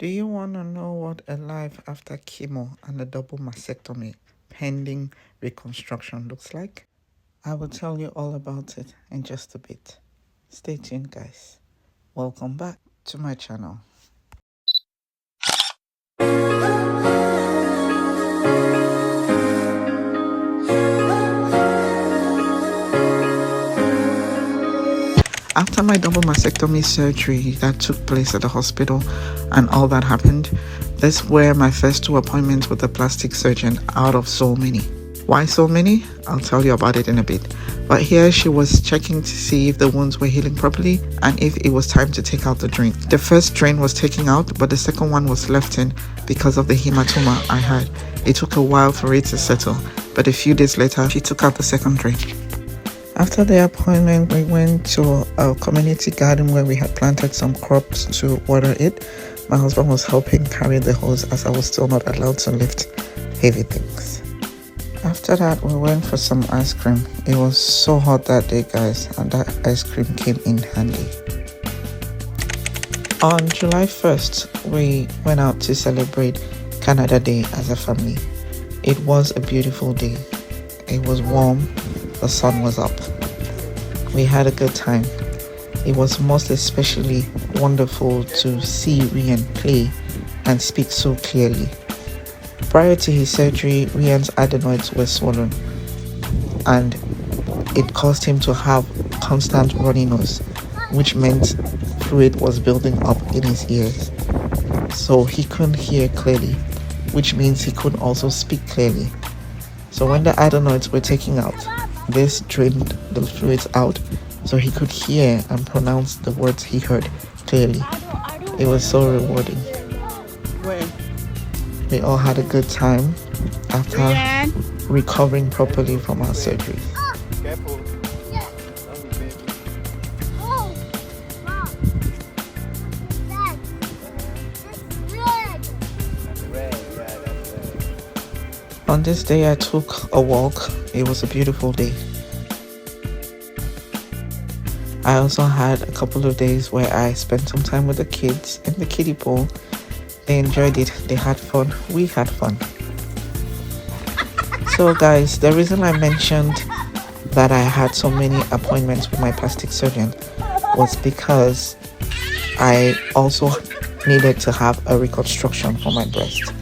Do you want to know what a life after chemo and a double mastectomy pending reconstruction looks like? I will tell you all about it in just a bit. Stay tuned, guys. Welcome back to my channel. After my double mastectomy surgery that took place at the hospital and all that happened, this were my first 2 appointments with a plastic surgeon out of so many. Why so many? I'll tell you about it in a bit. But here she was checking to see if the wounds were healing properly and if it was time to take out the drain. The first drain was taken out, but the second one was left in because of the hematoma I had. It took a while for it to settle, but a few days later, she took out the second drain. After the appointment, we went to a community garden where we had planted some crops to water it. My husband was helping carry the hose as I was still not allowed to lift heavy things. After that, we went for some ice cream. It was so hot that day, guys, and that ice cream came in handy. On July 1st, we went out to celebrate Canada Day as a family. It was a beautiful day. It was warm. The sun was up. We had a good time. It was most especially wonderful to see Rian play and speak so clearly. Prior to his surgery, Rian's adenoids were swollen and it caused him to have constant runny nose, which meant fluid was building up in his ears. So he couldn't hear clearly, which means he couldn't also speak clearly. So when the adenoids were taken out, this drained the fluids out so he could hear and pronounce the words he heard clearly. It was so rewarding. We all had a good time after recovering properly from our surgery. On this day, I took a walk. It was a beautiful day. I also had a couple of days where I spent some time with the kids in the kiddie pool. They enjoyed it. They had fun. We had fun. So guys, the reason I mentioned that I had so many appointments with my plastic surgeon was because I also needed to have a reconstruction for my breast.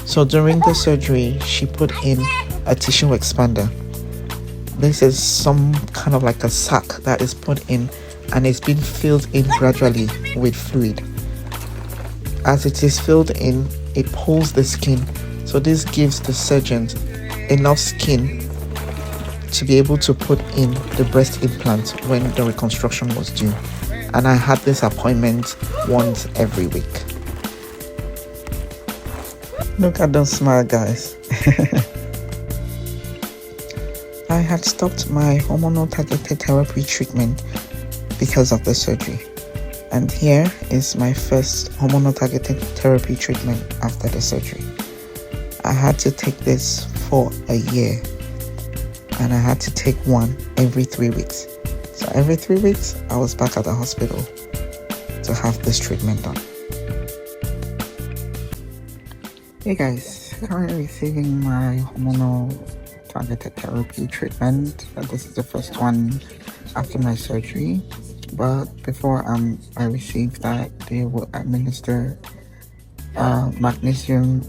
So during the surgery, she put in a tissue expander. This is some kind of like a sac that is put in and it's been filled in gradually with fluid. As it is filled in, it pulls the skin. So this gives the surgeon enough skin to be able to put in the breast implant when the reconstruction was due. And I had this appointment once every week. Look at those smile, guys. I had stopped my hormonal targeted therapy treatment because of the surgery. And here is my first hormonal targeted therapy treatment after the surgery. I had to take this for a year. And I had to take one every 3 weeks. So every 3 weeks, I was back at the hospital to have this treatment done. Hey guys, currently receiving my hormonal targeted therapy treatment. This is the first one after my surgery, but before I received that, they will administer magnesium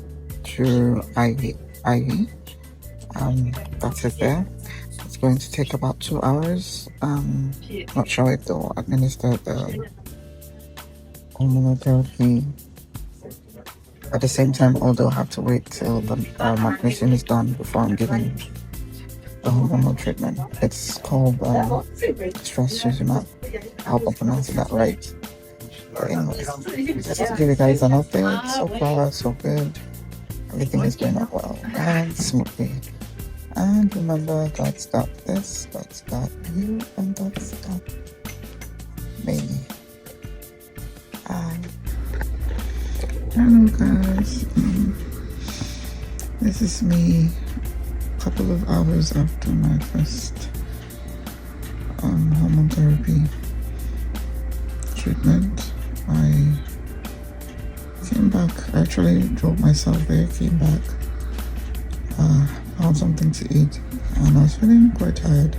through IV. That's it there. It's going to take about 2 hours. Not sure if they'll administer the hormonal therapy at the same time, or they'll have to wait till the magnesium is done before I'm giving the hormonal treatment. It's called trastuzumab. I hope I'm pronouncing that right. But anyways, just to give you guys an update, so far so good. Everything is going on well and smoothly. And remember, God's got this, God's got you, and God's got me. Hello guys, this is me a couple of hours after my first hormone therapy treatment. I came back. I actually drove myself there, came back, found something to eat, and I was feeling quite tired.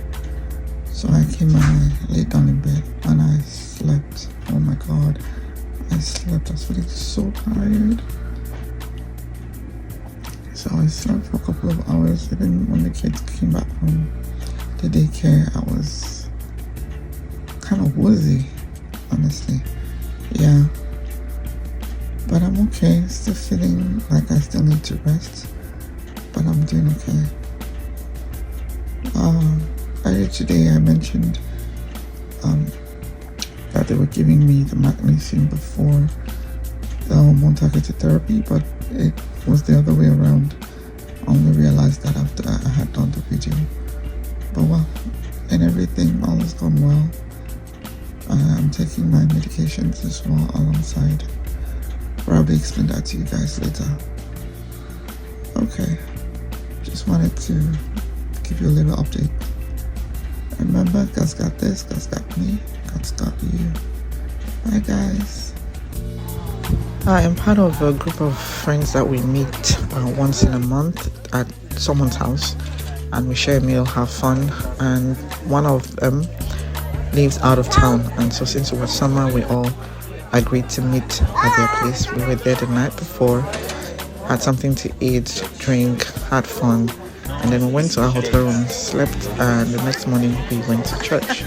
So I came and I laid down in bed and I slept. Oh my god, I slept. I was feeling so tired. So I slept for a couple of hours. Even when the kids came back from the daycare, I was kind of woozy, honestly. Yeah. But I'm okay. Still feeling like I still need to rest. But I'm doing okay. Earlier today I mentioned that they were giving me the magnesium before the hormone targeted therapy, but it was the other way around. I only realized that after I had done the video. But well, and everything, all has gone well. I'm taking my medications as well alongside. Probably explain that to you guys later. Okay, just wanted to give you a little update. Remember, God's got this, God's got me, God's got you. Bye guys. I am part of a group of friends that we meet once in a month at someone's house, and we share a meal, have fun, and one of them lives out of town, and so since it was summer, we all agreed to meet at their place. We were there the night before, had something to eat, drink, had fun, and then we went to our hotel room, slept, and the next morning we went to church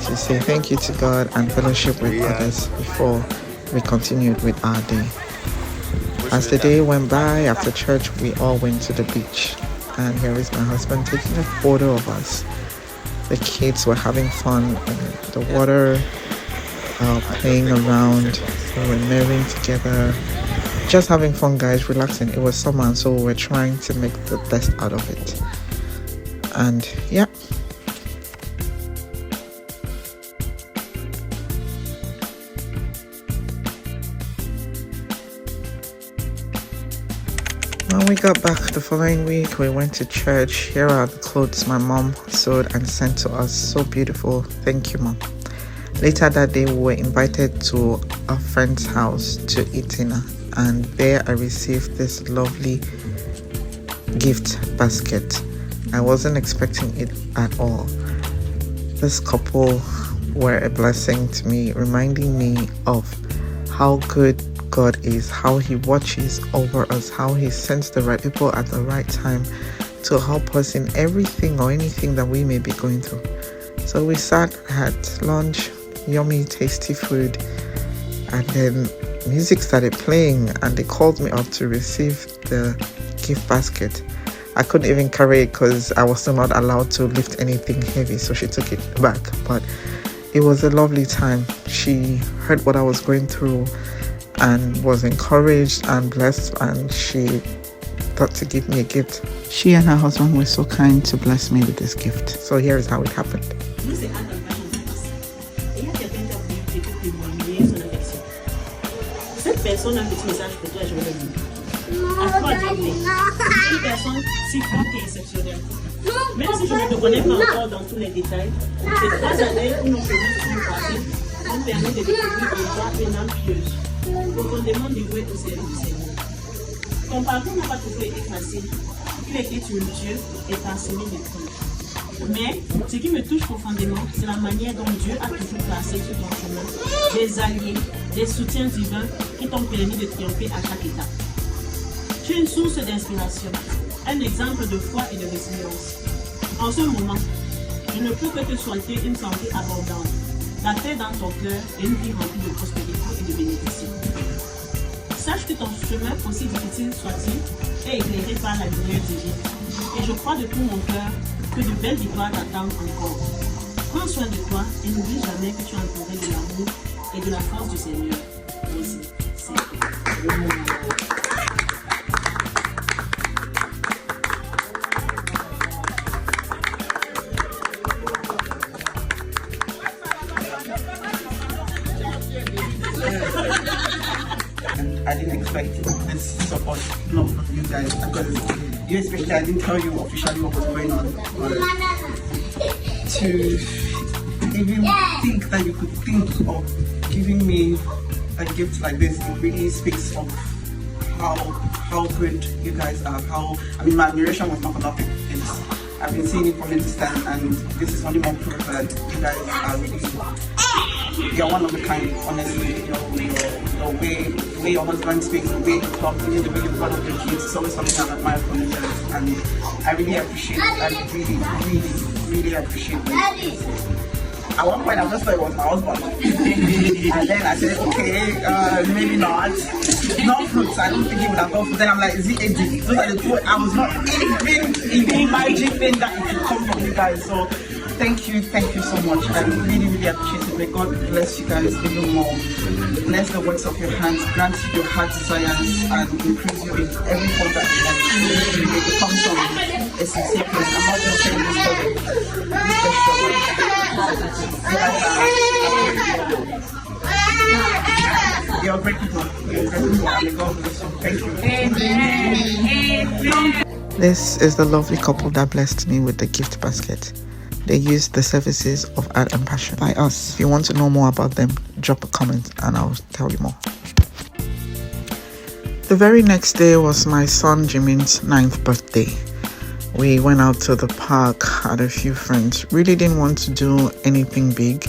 to say thank you to God and fellowship with others before we continued with our day. As the day went by, after church we all went to the beach, and here is my husband taking a photo of us. The kids were having fun in the water, playing around, we were marrying together, just having fun guys, relaxing. It was summer, so we were trying to make the best out of it. And yeah. When we got back the following week, we went to church. Here are the clothes my mom sewed and sent to us. So beautiful. Thank you, Mom. Later that day, we were invited to a friend's house to eat dinner, and there I received this lovely gift basket. I wasn't expecting it at all. This couple were a blessing to me, reminding me of how good God is, how He watches over us, how He sends the right people at the right time to help us in everything or anything that we may be going through. So we sat, had lunch, yummy, tasty food, and then music started playing, and they called me up to receive the gift basket. I couldn't even carry it because I was still not allowed to lift anything heavy, so she took it back. But it was a lovely time. She heard what I was going through and was encouraged and blessed, and she thought to give me a gift. She and her husband were so kind to bless me with this gift. So here is how it happened. Cette personne a un petit message pour toi, je vais le dire. À toi de l'aider. C'est une personne si forte et exceptionnelle. Même si je ne te connais pas encore dans tous les détails, ces 3 années où nos chemins se sont passés ont permis de découvrir en toi une âme pieuse, profondément dévouée au service du Seigneur. Ton parcours n'a pas toujours été facile. Tu étais tumultueux et parsemé de craintes. Mais ce qui me touche profondément, c'est la manière dont Dieu a toujours placé sur ton chemin des alliés, des soutiens divins qui t'ont permis de triompher à chaque étape. Tu es une source d'inspiration, un exemple de foi et de résilience. En ce moment, je ne peux que te souhaiter une santé abondante, la paix dans ton cœur et une vie remplie de prospérité et de bénédictions. Sache que ton chemin, aussi difficile soit-il, est éclairé par la lumière divine. Et je crois de tout mon cœur que de belles victoires t'attendent encore. Prends soin de toi et n'oublie jamais que tu es entouré de l'amour et de la force du Seigneur. Merci. C'est I didn't expect this support from you guys because you expected I didn't tell you officially what was going on. But to even think that you could think of giving me a gift like this, it really speaks of how good you guys are. My admiration was not for nothing. I've been seeing it from a distance, and this is only more proof that you guys are really, you're one of a kind, honestly. The way your husband speaks, the way you talk, the way you brought up your kids, it's always something I admire from you guys, and I really appreciate it. I really appreciate it. At one point, I just thought it was my husband. And then I said, okay, maybe not. Not fruits. I don't think he would have gone fruits. Then I'm like, is it AD? Those are the two. I was not even imagining that it could come from you guys. So thank you so much. I really appreciate it. May God bless you guys even more. Bless the works of your hands, grant you your heart desires, and increase you in every form that you want. You may become some a sincere person. I'm not just saying this for this gesture. You're great people. May God bless you. Thank you. This is the lovely couple that blessed me with the gift basket. They used the services of Art and Passion by us. If you want to know more about them, drop a comment and I'll tell you more. The very next day was my son Jimin's 9th birthday. We went out to the park, had a few friends. Really didn't want to do anything big.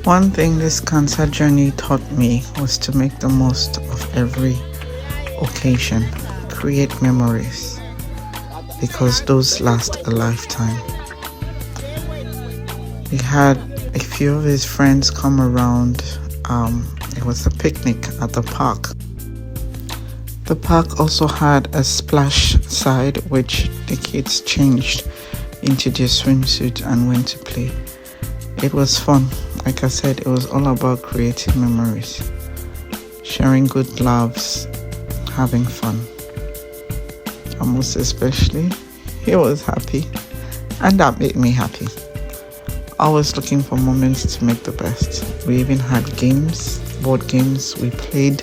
One thing this cancer journey taught me was to make the most of every occasion, create memories, because those last a lifetime. We had a few of his friends come around. It was a picnic at the park. The park also had a splash side which the kids changed into their swimsuit and went to play. It was fun. Like I said, it was all about creating memories, sharing good laughs, having fun. And most especially, he was happy, and that made me happy. Always looking for moments to make the best. We even had games, board games. We played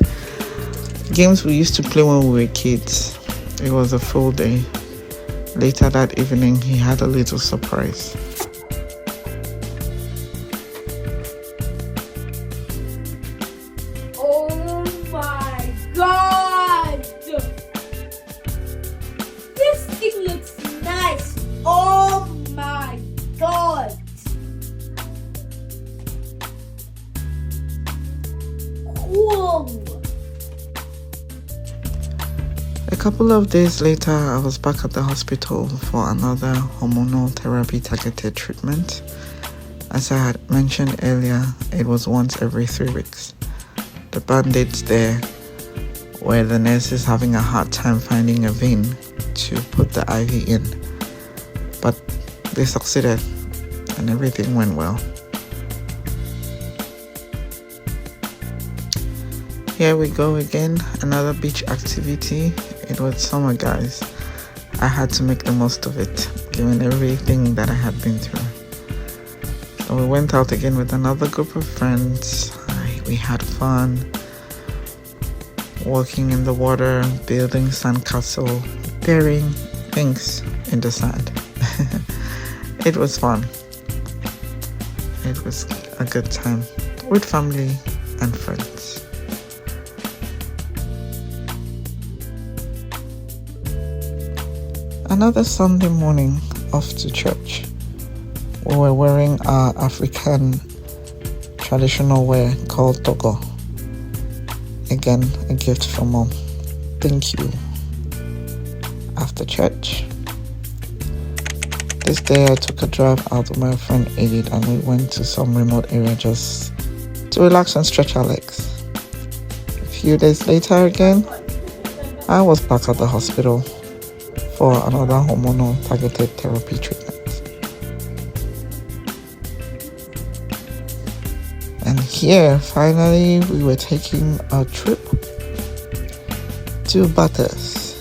games we used to play when we were kids. It was a full day. Later that evening, he had a little surprise. A couple of days later, I was back at the hospital for another hormonal therapy targeted treatment. As I had mentioned earlier, it was once every 3 weeks. The band-aids there were the nurses having a hard time finding a vein to put the IV in. But they succeeded and everything went well. Here we go again, another beach activity. It was summer, guys. I had to make the most of it, given everything that I had been through. So we went out again with another group of friends. We had fun, walking in the water, building sandcastle, burying things in the sand. It was fun. It was a good time with family and friends. Another Sunday morning, off to church. We were wearing our African traditional wear called togo. Again, a gift from Mom. Thank you. After church, this day I took a drive out with my friend Edith and we went to some remote area just to relax and stretch our legs. A few days later again, I was back at the hospital for another hormonal targeted therapy treatment. here, finally, we were taking a trip to Bathurst.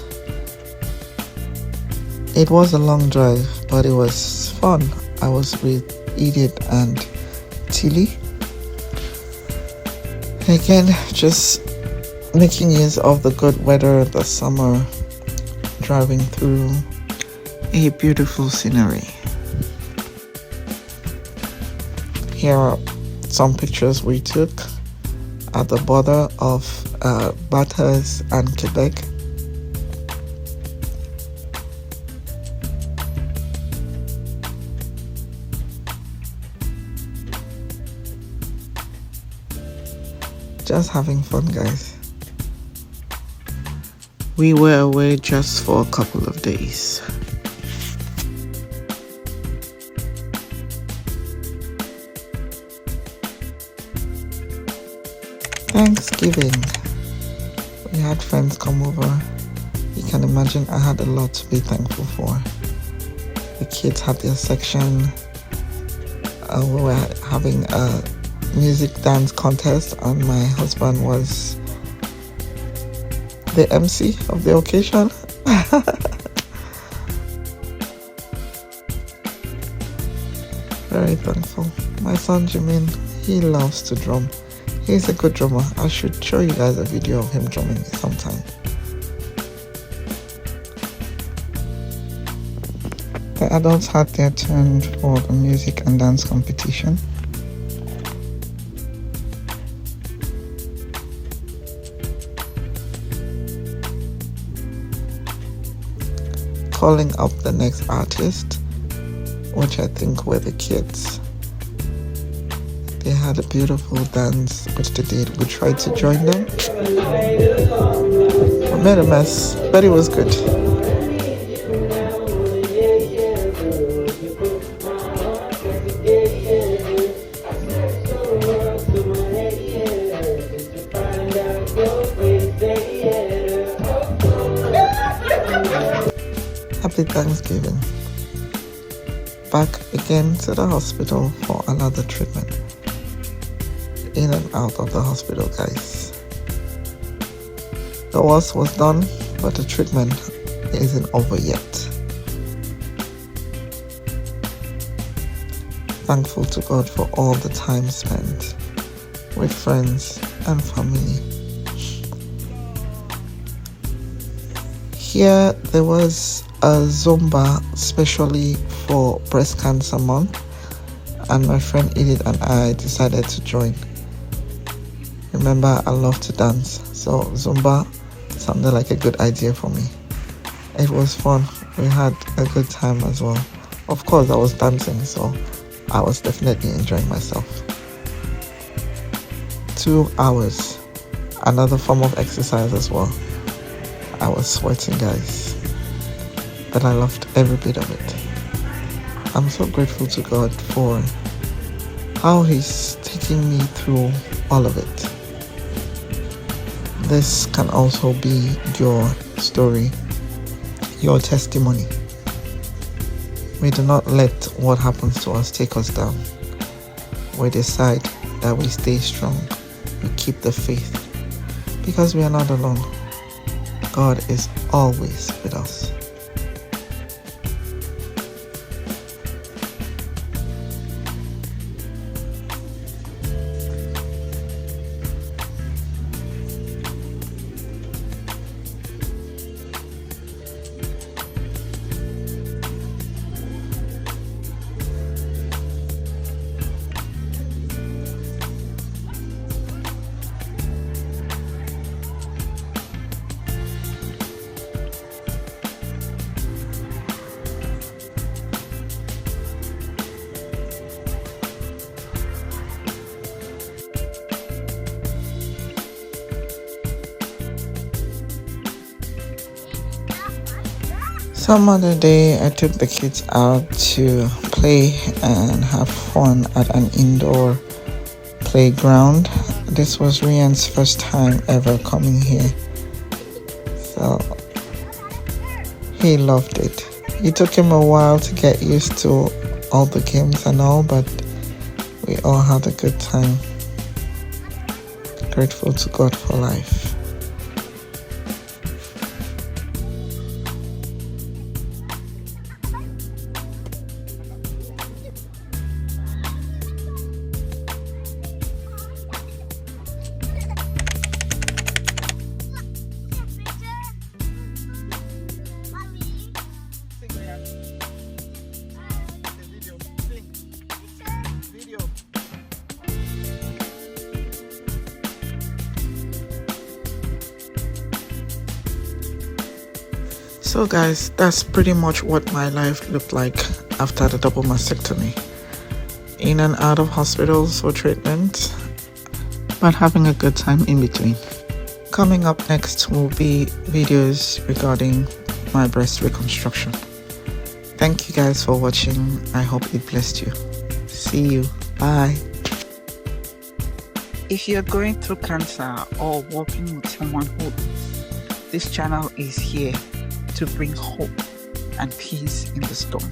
It was a long drive, but it was fun. I was with Edith and Tilly. Again, just making use of the good weather, the summer, driving through a beautiful scenery. Here are some pictures we took at the border of Bathurst and Quebec. Just having fun, guys. We were away just for a couple of days. Thanksgiving. We had friends come over. You can imagine I had a lot to be thankful for. The kids had their section. We were having a music dance contest, and my husband was the MC of the occasion. Very thankful. My son Jimin, he loves to drum. He's a good drummer. I should show you guys a video of him drumming sometime. The adults had their turn for the music and dance competition. Calling up the next artist, which I think were the kids. They had a beautiful dance, which they did. We tried to join them. We made a mess, but it was good. Happy Thanksgiving. Back again to the hospital for another treatment. In and out of the hospital, guys. The worst was done, but the treatment isn't over yet. Thankful to God for all the time spent with friends and family. Here there was a Zumba specially for breast cancer month, and my friend Edith and I decided to join. Remember, I love to dance, so Zumba sounded like a good idea for me. It was fun. We had a good time as well. Of course, I was dancing, so I was definitely enjoying myself. 2 hours, another form of exercise as well. I was sweating, guys, but I loved every bit of it. I'm so grateful to God for how He's taking me through all of it. This can also be your story, your testimony. We do not let what happens to us take us down. We decide that we stay strong. We keep the faith, because we are not alone. God is always with us. Some other day, I took the kids out to play and have fun at an indoor playground. This was Rian's first time ever coming here, so he loved it. It took him a while to get used to all the games and all, but we all had a good time. grateful to God for life. So guys, that's pretty much what my life looked like after the double mastectomy. In and out of hospitals for treatment, but having a good time in between. Coming up next will be videos regarding my breast reconstruction. Thank you guys for watching. I hope it blessed you. See you. Bye. If you're going through cancer or working with someone who is, this channel is here to bring hope and peace in the storm.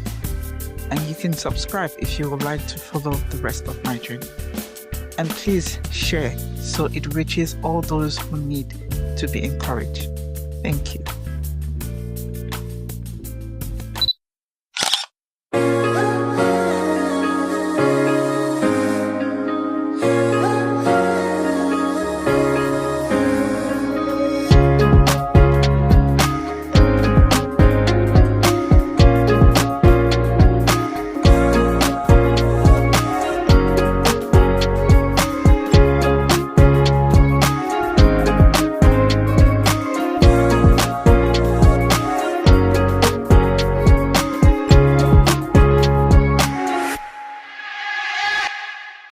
And you can subscribe if you would like to follow the rest of my journey. And please share so it reaches all those who need to be encouraged. Thank you.